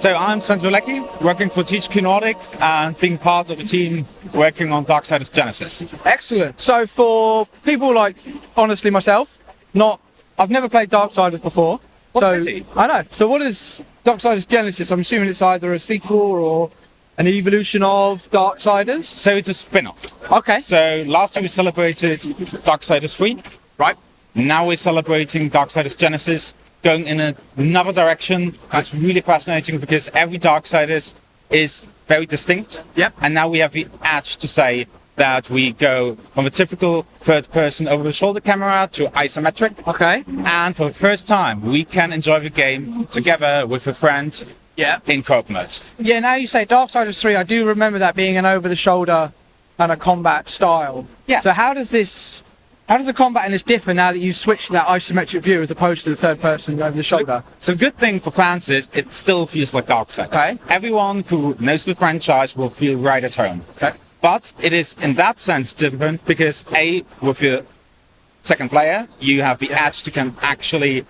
So I'm Sven Zwolecki, working for THQ Nordic and being part of a team working on Darksiders Genesis. Excellent. So for people like, honestly, myself, I've never played Darksiders before. I know. So what is Darksiders Genesis? I'm assuming it's either a sequel or an evolution of Darksiders. So it's a spin-off. Okay. So last year we celebrated Darksiders 3. Right. Now we're celebrating Darksiders Genesis, going in another direction. It's really fascinating because every Darksiders is very distinct. Yep. And now we have the edge to say that we go from a typical third-person over-the-shoulder camera to isometric. Okay. And for the first time, we can enjoy the game together with a friend in co-op mode. Yeah, now you say Darksiders 3, I do remember that being an over-the-shoulder kind of combat style. Yeah. So how does the combat in this differ now that you switched to that isometric view as opposed to the third person over the shoulder? So the good thing for fans is it still feels like Darksiders. Okay. Everyone who knows the franchise will feel right at home. Okay. But it is in that sense different because with your second player, you have the edge to can actually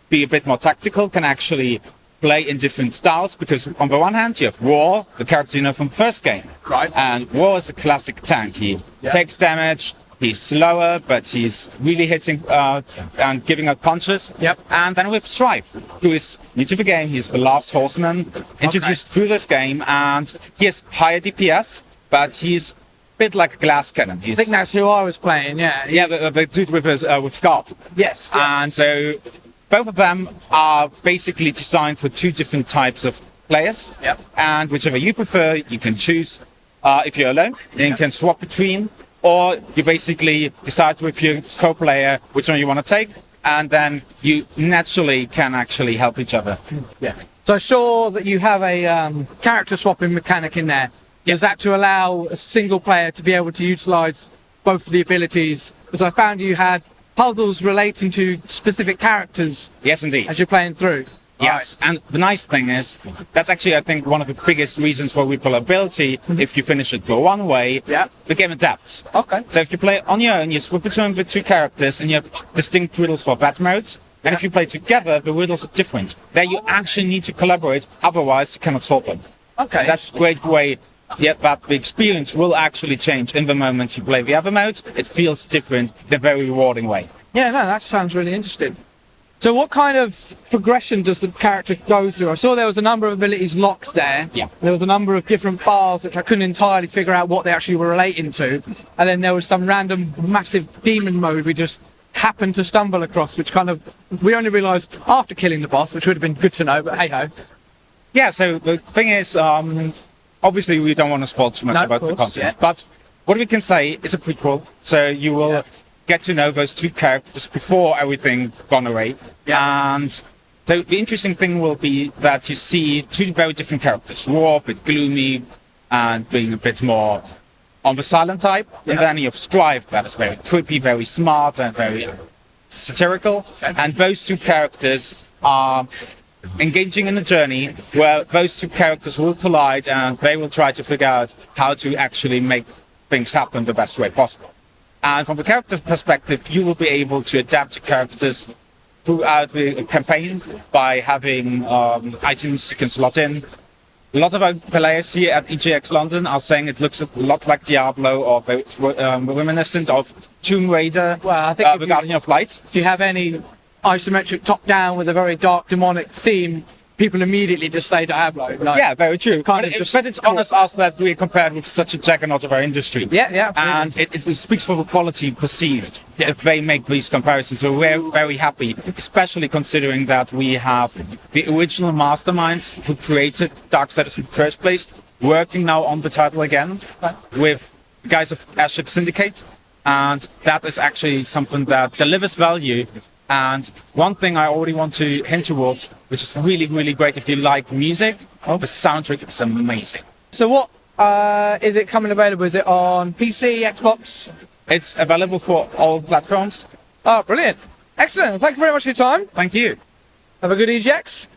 be a bit more tactical, can actually play in different styles, because on the one hand you have War, the character you know from the first game. Right. And War is a classic tank. He takes damage. He's slower, but he's really hitting and giving out punches. Yep. And then we have Strife, who is new to the game. He's the last horseman introduced through this game, and he has higher DPS, but he's a bit like a glass cannon. I think that's who I was playing, yeah. Yeah, the dude with Scarf. Yes. And so both of them are basically designed for two different types of players. Yep. And whichever you prefer, you can choose. If you're alone, then you can swap between. Or you basically decide with your co-player which one you want to take, and then you naturally can actually help each other. Yeah. So I saw that you have a character swapping mechanic in there. Is that to allow a single player to be able to utilize both of the abilities? Because I found you had puzzles relating to specific characters. Yes, indeed. As you're playing through. Yes, and the nice thing is, that's actually, I think, one of the biggest reasons for replayability. If you finish it go one way, the game adapts. Okay. So if you play on your own, you swap between the two characters, and you have distinct riddles for that mode. And if you play together, the riddles are different. There you actually need to collaborate, otherwise you cannot solve them. Okay. And that's a great way that the experience will actually change in the moment you play the other mode. It feels different in a very rewarding way. Yeah, no, that sounds really interesting. So what kind of progression does the character go through? I saw there was a number of abilities locked there. Yeah. There was a number of different bars which I couldn't entirely figure out what they actually were relating to. And then there was some random massive demon mode we just happened to stumble across, which we only realised after killing the boss, which would have been good to know, but hey-ho. Yeah, so the thing is, obviously we don't want to spoil too much about the content, but what we can say is a prequel, so you will get to know those two characters before everything gone away. And so the interesting thing will be that you see two very different characters. War, a bit gloomy and being a bit more on the silent type. And then you have Strife, that is very creepy, very smart and very satirical. And those two characters are engaging in a journey where those two characters will collide, and they will try to figure out how to actually make things happen the best way possible. And from the character perspective, you will be able to adapt your characters throughout the campaign by having items you can slot in. A lot of our players here at EGX London are saying it looks a lot like Diablo, or reminiscent of Tomb Raider, well, I think the Guardian of Light. If you have any isometric top-down with a very dark demonic theme, people immediately just say Diablo. Yeah, very true. But it's honest us that we're compared with such a juggernaut of our industry. Yeah, absolutely. And it speaks for the quality perceived if they make these comparisons. So we're very happy, especially considering that we have the original masterminds who created Darksiders in the first place working now on the title again with the guys of Airship Syndicate. And that is actually something that delivers value. And one thing I already want to hint towards, which is really, really great if you like music, the soundtrack is amazing. So what is it coming available? Is it on PC, Xbox? It's available for all platforms. Oh, brilliant. Excellent. Thank you very much for your time. Thank you. Have a good EGX.